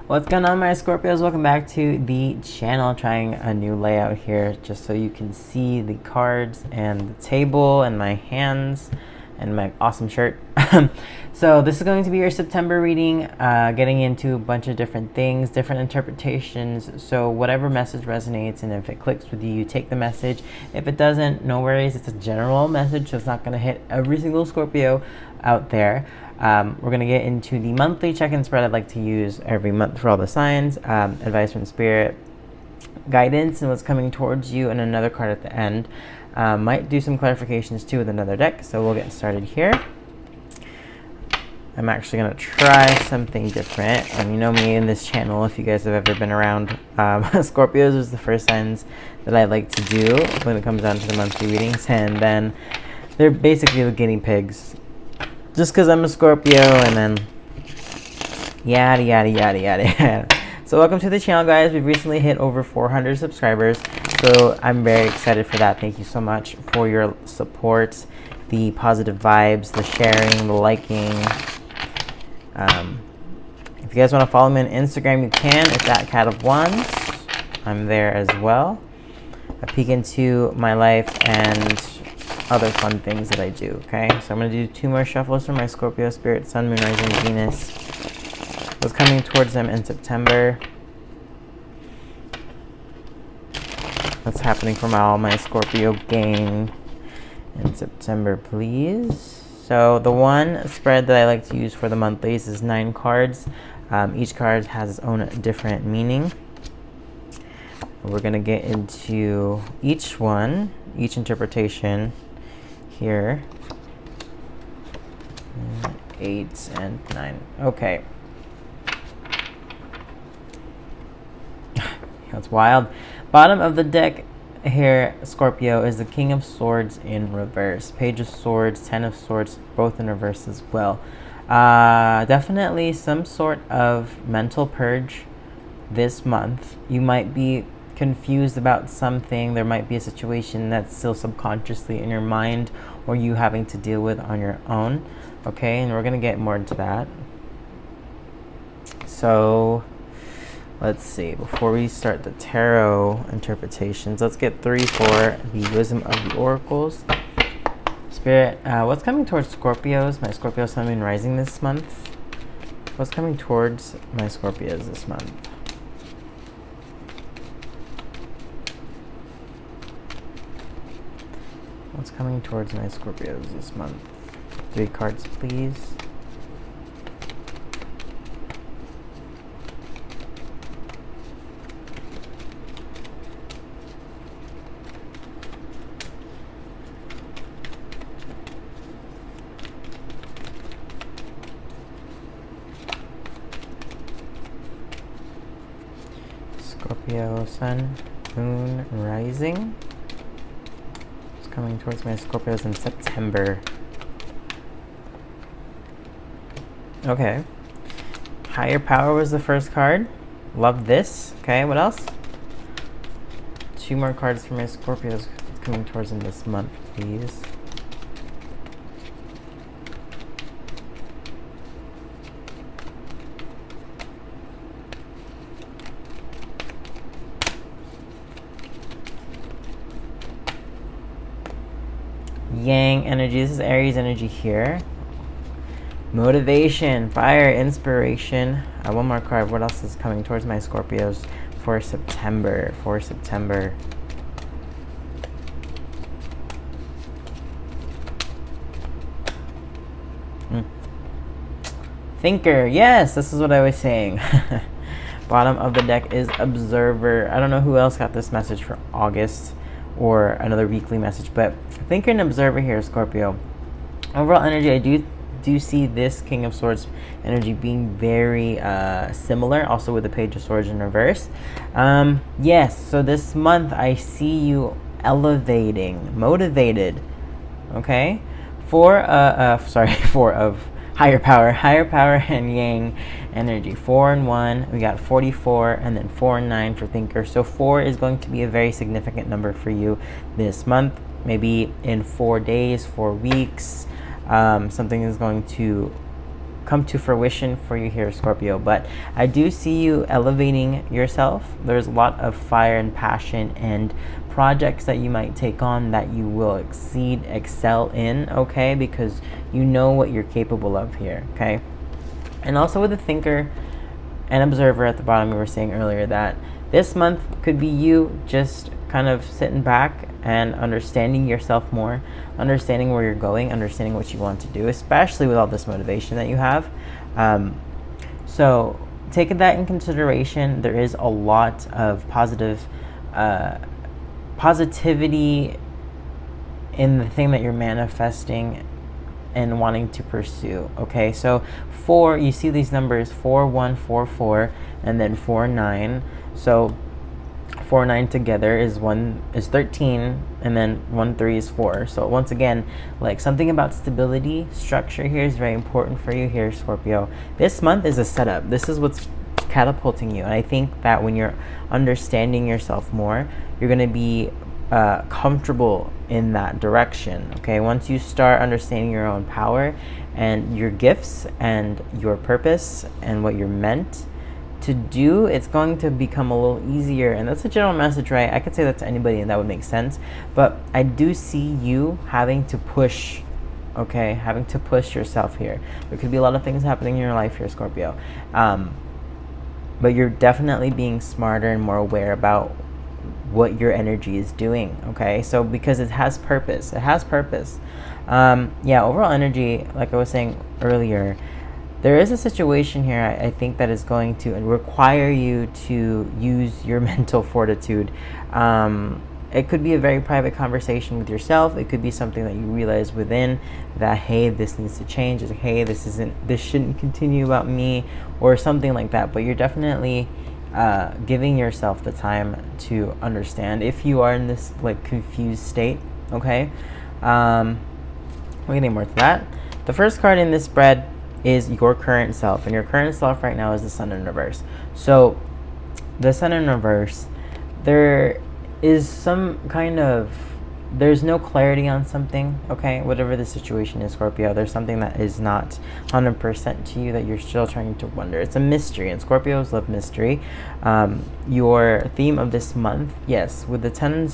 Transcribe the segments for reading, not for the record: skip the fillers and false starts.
What's going on, my Scorpios? Welcome back to the channel. Trying a new layout here just so you can see the cards and the table and my hands and my awesome shirt. So this is going to be your September reading, getting into a bunch of different things, different interpretations. So whatever message resonates, and if it clicks with you, you take the message. If it doesn't, no worries. It's a general message, so it's not going to hit every single Scorpio out there. We're going to get into the monthly check-in spread I'd like to use every month for all the signs, advice from Spirit, guidance, and what's coming towards you, and another card at the end. Might do some clarifications too with another deck, so we'll get started here. I'm actually going to try something different, and you know me in this channel, if you guys have ever been around, Scorpios is the first signs that I like to do when it comes down to the monthly readings, and then they're basically the guinea pigs. Just because I'm a Scorpio, and then yada yada yada yada. So welcome to the channel, guys. We've recently hit over 400 subscribers, so I'm very excited for that. Thank you so much for your support, the positive vibes, the sharing, the liking. If you guys want to follow me on Instagram, you can. It's at Cat of Wands. I'm there as well. A peek into my life and other fun things that I do. Okay, so I'm going to do 2 more shuffles for my Scorpio Spirit, Sun, Moon, Rising, Venus. What's coming towards them in September? What's happening for all my Scorpio gang in September, please? So the one spread that I like to use for the monthlies is 9 cards. Each card has its own different meaning. We're going to get into each one, each interpretation here. 8 and 9. Okay. That's wild. Bottom of the deck here, Scorpio, is the King of Swords in reverse. Page of Swords, 10 of Swords, both in reverse as well. Definitely some sort of mental purge this month. You might be confused about something. There might be a situation that's still subconsciously in your mind, or you having to deal with on your own. Okay, and we're going to get more into that. So let's see, before we start the tarot interpretations, let's get 3 for the wisdom of the oracles. Spirit, what's coming towards Scorpios, my Scorpio Sun, Moon, Rising this month? What's coming towards my Scorpios this month? What's coming towards my Scorpios this month? 3 cards, please. Scorpio Sun, Moon, Rising. Coming towards my Scorpios in September. Okay. Higher Power was the first card. Love this. Okay, what else? 2 more cards for my Scorpios coming towards them this month, please. Yang energy. This is Aries energy here. Motivation, fire, inspiration. One more card. What else is coming towards my Scorpios for September? Thinker. Yes, this is what I was saying. Bottom of the deck is Observer. I don't know who else got this message for August, or another weekly message, but Thinker and Observer here, Scorpio. Overall energy, I do see this King of Swords energy being very similar, also with the Page of Swords in reverse. Yes, so this month I see you elevating, motivated. Okay, 4 of Higher Power and Yang energy. 4 and 1. We got 44, and then 4 and 9 for Thinker. So 4 is going to be a very significant number for you this month. Maybe in 4 days, 4 weeks, something is going to come to fruition for you here, Scorpio. But I do see you elevating yourself. There's a lot of fire and passion and projects that you might take on that you will excel in, okay? Because you know what you're capable of here, okay? And also with the thinker and observer at the bottom, we were saying earlier that this month could be you just kind of sitting back and understanding yourself more, understanding where you're going, understanding what you want to do, especially with all this motivation that you have. So taking that in consideration, there is a lot of positivity in the thing that you're manifesting and wanting to pursue. Okay, so 4, you see these numbers 4 1 4 4 and then 4 9. So 4 9 together is 13, and then 1 3 is 4. So once again, like, something about stability, structure here is very important for you here, Scorpio. This month is a setup. This is what's catapulting you, and I think that when you're understanding yourself more, you're going to be comfortable in that direction. Okay, once you start understanding your own power and your gifts and your purpose and what you're meant to do, it's going to become a little easier. And that's a general message, right? I could say that to anybody and that would make sense, but I do see you having to push, okay, having to push yourself here. There could be a lot of things happening in your life here, Scorpio, but you're definitely being smarter and more aware about what your energy is doing, okay? So because it has purpose, yeah, overall energy, like I was saying earlier, there is a situation here, I think, that is going to require you to use your mental fortitude. It could be a very private conversation with yourself. It could be something that you realize within that, hey, this needs to change. It's like, hey, this shouldn't continue about me, or something like that. But you're definitely giving yourself the time to understand if you are in this like confused state, okay? We're getting more to that. The first card in this spread is your current self, and your current self right now is the Sun in reverse. So the Sun in reverse, there is some kind of, there's no clarity on something, okay? Whatever the situation is, Scorpio, there's something that is not 100% to you that you're still trying to wonder. It's a mystery, and Scorpios love mystery. Your theme of this month, yes, with the Ten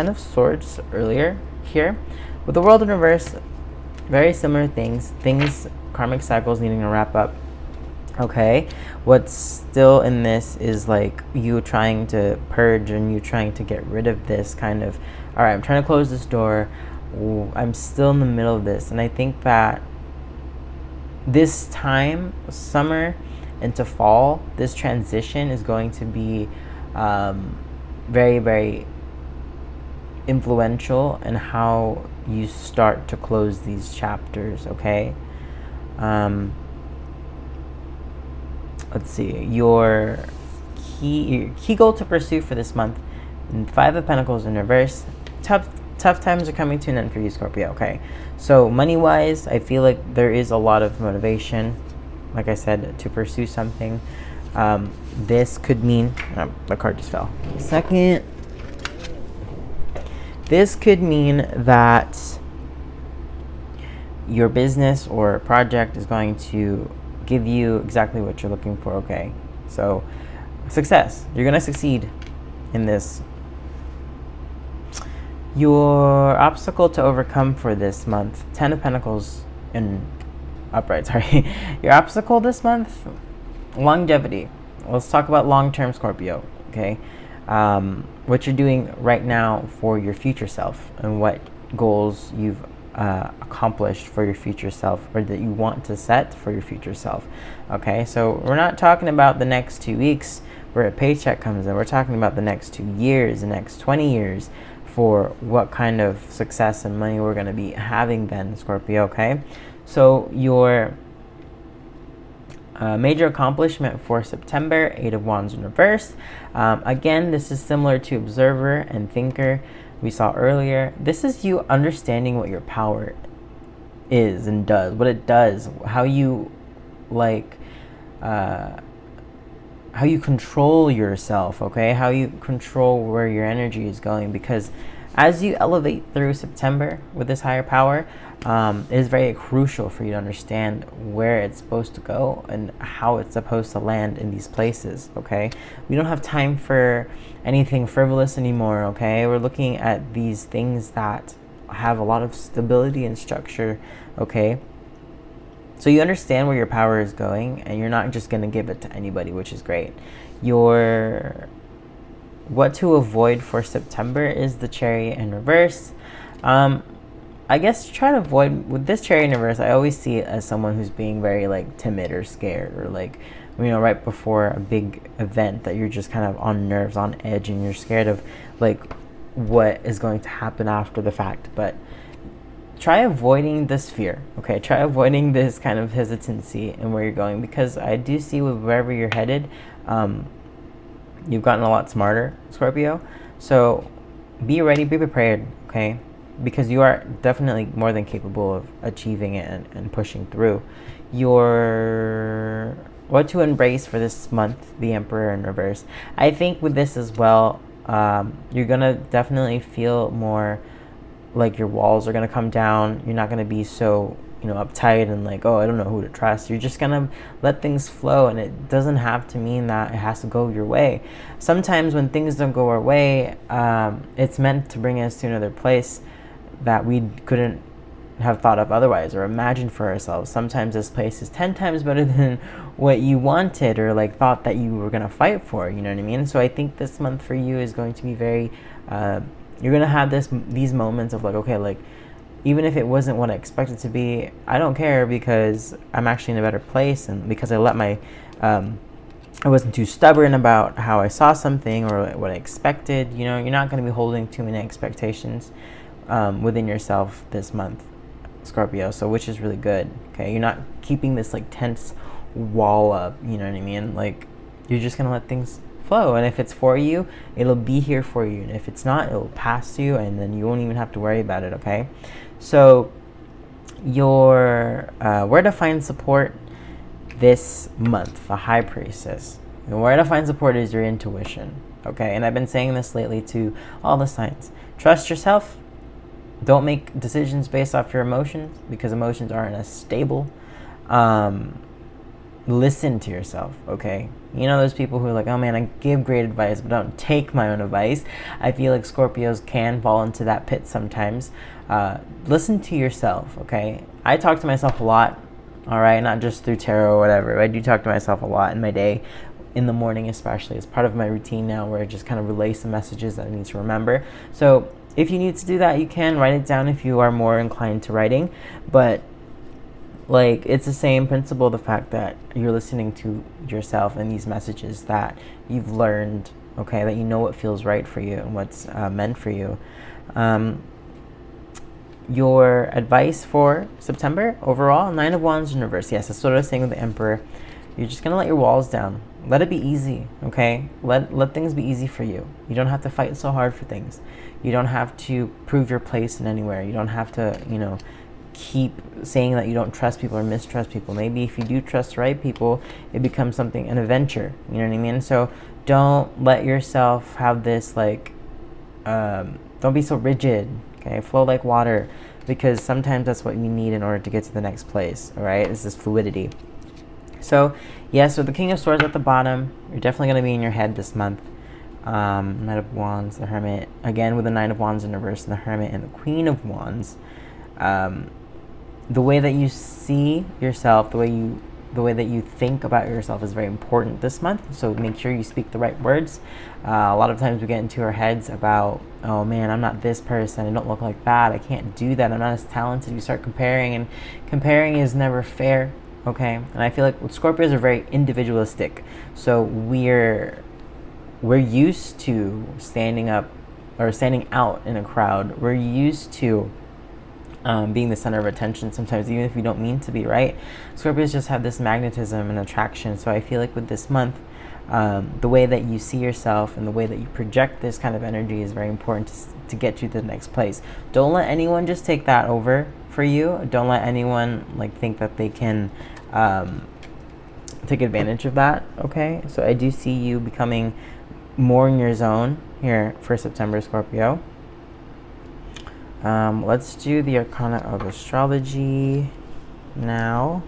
of Swords earlier here, with the World in reverse, very similar things, karmic cycles needing to wrap up. Okay, what's still in this is like you trying to purge and you trying to get rid of this kind of, all right, I'm trying to close this door. Ooh, I'm still in the middle of this. And I think that this time, summer into fall, this transition is going to be very, very influential in how you start to close these chapters, okay? Let's see, your key goal to pursue for this month, 5 of Pentacles in reverse. Tough times are coming to an end for you, Scorpio, okay? So money-wise, I feel like there is a lot of motivation, like I said, to pursue something. This could mean, the card just fell. Second, this could mean that your business or project is going to give you exactly what you're looking for, okay? So success, you're gonna succeed in this. Your obstacle to overcome for this month, 10 of Pentacles in upright, sorry. Your obstacle this month, longevity. Let's talk about long-term, Scorpio, okay? What you're doing right now for your future self and what goals you've accomplished for your future self, or that you want to set for your future self, okay? So we're not talking about the next 2 weeks where a paycheck comes in. We're talking about the next 2 years, the next 20 years, for what kind of success and money we're going to be having then, Scorpio, okay? So your major accomplishment for September, 8 of Wands in reverse. Again, this is similar to Observer and Thinker we saw earlier. This is you understanding what your power is and does, what it does, how you like, how you control yourself, okay? How you control where your energy is going, because As you elevate through September with this higher power, it is very crucial for you to understand where it's supposed to go and how it's supposed to land in these places, okay? We don't have time for anything frivolous anymore, okay? We're looking at these things that have a lot of stability and structure, okay? So you understand where your power is going, and you're not just going to give it to anybody, which is great. What to avoid for September is the Chariot in reverse. I guess try to avoid, with this Chariot in reverse, I always see it as someone who's being very like timid or scared, or like, you know, right before a big event that you're just kind of on nerves, on edge, and you're scared of like what is going to happen after the fact. But try avoiding this fear, okay? Try avoiding this kind of hesitancy in where you're going, because I do see with wherever you're headed, you've gotten a lot smarter, Scorpio. So be ready, be prepared, okay? Because you are definitely more than capable of achieving it and pushing through. What to embrace for this month, the Emperor in reverse. I think with this as well, you're going to definitely feel more like your walls are going to come down. You're not going to be so, you know, uptight and like, oh, I don't know who to trust. You're just going to let things flow, and it doesn't have to mean that it has to go your way. Sometimes when things don't go our way, it's meant to bring us to another place that we couldn't have thought of otherwise or imagined for ourselves. Sometimes this place is 10 times better than what you wanted or like thought that you were going to fight for, you know what I mean? So I think this month for you is going to be very, you're going to have these moments of like, okay, like, even if it wasn't what I expected to be, I don't care, because I'm actually in a better place, and because I let I wasn't too stubborn about how I saw something or what I expected. You know, you're not going to be holding too many expectations within yourself this month, Scorpio, so which is really good, okay? You're not keeping this like tense wall up, you know what I mean? Like, you're just going to let things flow, and if it's for you, it'll be here for you, and if it's not, it'll pass you, and then you won't even have to worry about it, okay? So where to find support this month, the High Priestess. And where to find support is your intuition, okay? And I've been saying this lately to all the signs. Trust yourself. Don't make decisions based off your emotions, because emotions aren't as stable. Listen to yourself, okay? You know those people who are like, oh man, I give great advice, but don't take my own advice. I feel like Scorpios can fall into that pit sometimes. Listen to yourself, okay? I talk to myself a lot, all right? Not just through tarot or whatever. I do talk to myself a lot in my day, in the morning especially. It's part of my routine now, where I just kind of relay some messages that I need to remember. So if you need to do that, you can write it down if you are more inclined to writing. But like, it's the same principle, the fact that you're listening to yourself and these messages that you've learned, okay, that you know what feels right for you and what's meant for you. Your advice for September overall, 9 of Wands in reverse. Yes, that's what I was saying with the Emperor. You're just going to let your walls down. Let it be easy, okay? Let things be easy for you. You don't have to fight so hard for things. You don't have to prove your place in anywhere. You don't have to, you know, keep saying that you don't trust people or mistrust people. Maybe if you do trust the right people, it becomes something, an adventure. You know what I mean? So don't let yourself have this like, don't be so rigid, okay? Flow like water, because sometimes that's what you need in order to get to the next place, all right? It's this fluidity. So, yeah, so the King of Swords at the bottom, you're definitely going to be in your head this month. Knight of Wands, the Hermit, again with the Nine of Wands in reverse, and the Hermit, and the Queen of Wands. The way that you see yourself, the way that you think about yourself is very important this month. So make sure you speak the right words. A lot of times we get into our heads about, oh man, I'm not this person, I don't look like that, I can't do that, I'm not as talented. We start comparing, and comparing is never fair, okay? And I feel like Scorpios are very individualistic. So we're used to standing up or standing out in a crowd. We're used to being the center of attention sometimes, even if we don't mean to be, right? Scorpios just have this magnetism and attraction. So I feel like with this month, the way that you see yourself and the way that you project this kind of energy is very important to get you to the next place. Don't let anyone just take that over for you. Don't let anyone like think that they can take advantage of that, okay? So I do see you becoming more in your zone here for September, Scorpio. Let's do the Arcana of Astrology now.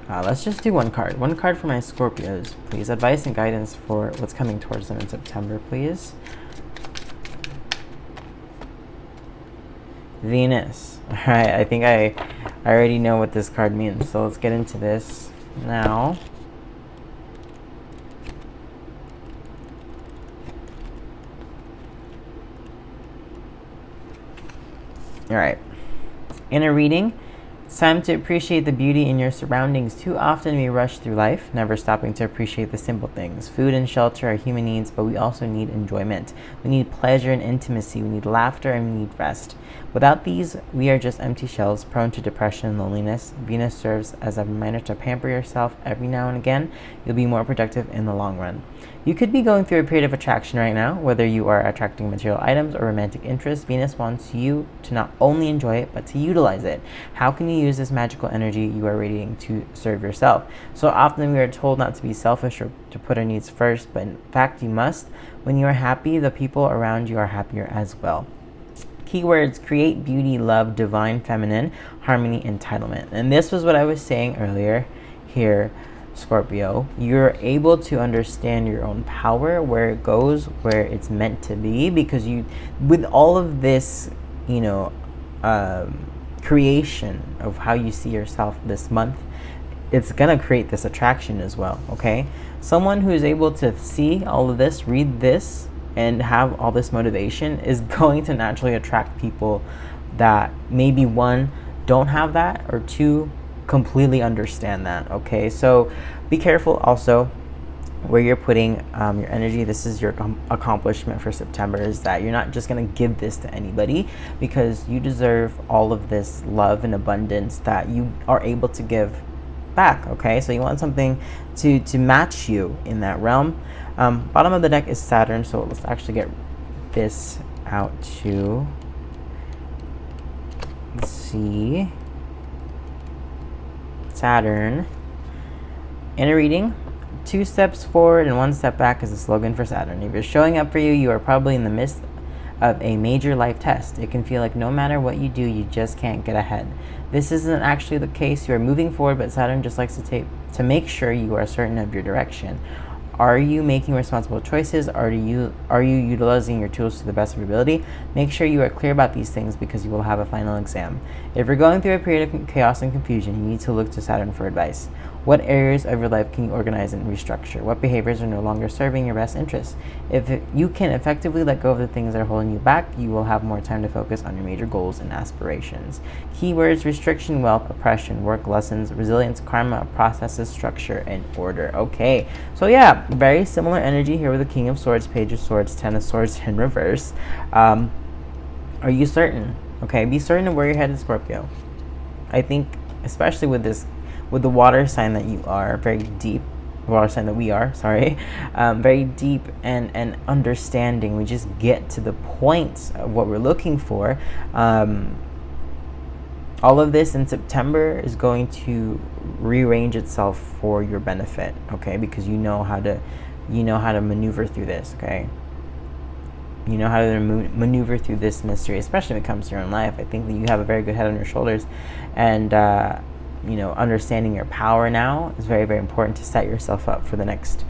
Let's just do one card. One card for my Scorpios, please. Advice and guidance for what's coming towards them in September, please. Venus. All right, I think I already know what this card means, so let's get into this now. All right. In a reading, it's time to appreciate the beauty in your surroundings. Too often we rush through life, never stopping to appreciate the simple things. Food and shelter are human needs, but we also need enjoyment. We need pleasure and intimacy. We need laughter and we need rest. Without these, we are just empty shells, prone to depression and loneliness. Venus serves as a reminder to pamper yourself every now and again. You'll be more productive in the long run. You could be going through a period of attraction right now, whether you are attracting material items or romantic interests. Venus wants you to not only enjoy it, but to utilize it. How can you use this magical energy you are radiating to serve yourself? So often we are told not to be selfish or to put our needs first, but in fact you must. When you are happy, the people around you are happier as well. Keywords: create, beauty, love, divine, feminine, harmony, entitlement. And this was what I was saying earlier here, Scorpio. You're able to understand your own power, where it goes, where it's meant to be, because you, with all of this, creation of how you see yourself this month, it's gonna create this attraction as well. Okay, someone who is able to see all of this, read this, and have all this motivation is going to naturally attract people that maybe, one, don't have that, or two, completely understand that. Okay, so be careful also where you're putting your energy. This is your accomplishment for September, is that you're not just going to give this to anybody, because you deserve all of this love and abundance that you are able to give back. Okay, so you want something to match you in that realm. Bottom of the deck is Saturn, so let's actually get this out too. Let's see. Saturn. In a reading, 2 steps forward and 1 step back is the slogan for Saturn. If you're showing up for you, you are probably in the midst of a major life test. It can feel like no matter what you do, you just can't get ahead. This isn't actually the case. You are moving forward, but Saturn just likes to make sure you are certain of your direction. Are you making responsible choices? Are you utilizing your tools to the best of your ability? Make sure you are clear about these things, because you will have a final exam. If you're going through a period of chaos and confusion, you need to look to Saturn for advice. What areas of your life can you organize and restructure? What behaviors are no longer serving your best interests? If you can effectively let go of the things that are holding you back, you will have more time to focus on your major goals and aspirations. Keywords: restriction, wealth, oppression, work, lessons, resilience, karma, processes, structure, and order. Okay, so yeah, very similar energy here with the King of Swords, Page of Swords, Ten of Swords in reverse. Are you certain? Okay, be certain of where you're headed, Scorpio. I think, especially with the water sign that you are, very deep, water sign that we are, sorry, very deep and understanding. We just get to the point of what we're looking for. All of this in September is going to rearrange itself for your benefit, okay? Because you know how to maneuver through this, okay? You know how to maneuver through this mystery, especially when it comes to your own life. I think that you have a very good head on your shoulders, and understanding your power now is very, very important to set yourself up for the next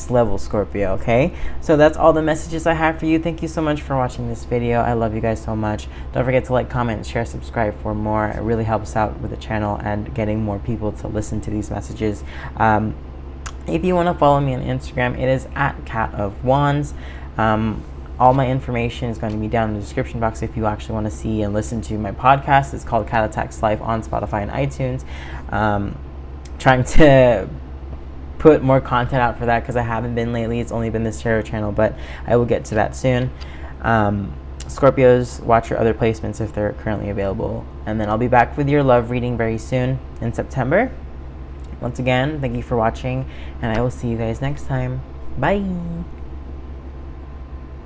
level, Scorpio. Okay, so that's all the messages I have for you. Thank you so much for watching this video. I love you guys so much. Don't forget to like, comment, share, subscribe for more. It really helps out with the channel and getting more people to listen to these messages. If you want to follow me on Instagram, it is at Cat of Wands. All my information is going to be down in the description box if you actually want to see and listen to my podcast. It's called Cat Attacks Life on Spotify and iTunes. Trying to put more content out for that, because I haven't been lately. It's only been this tarot channel, but I will get to that soon. Scorpios, watch your other placements if they're currently available. And then I'll be back with your love reading very soon in September. Once again, thank you for watching, and I will see you guys next time. Bye!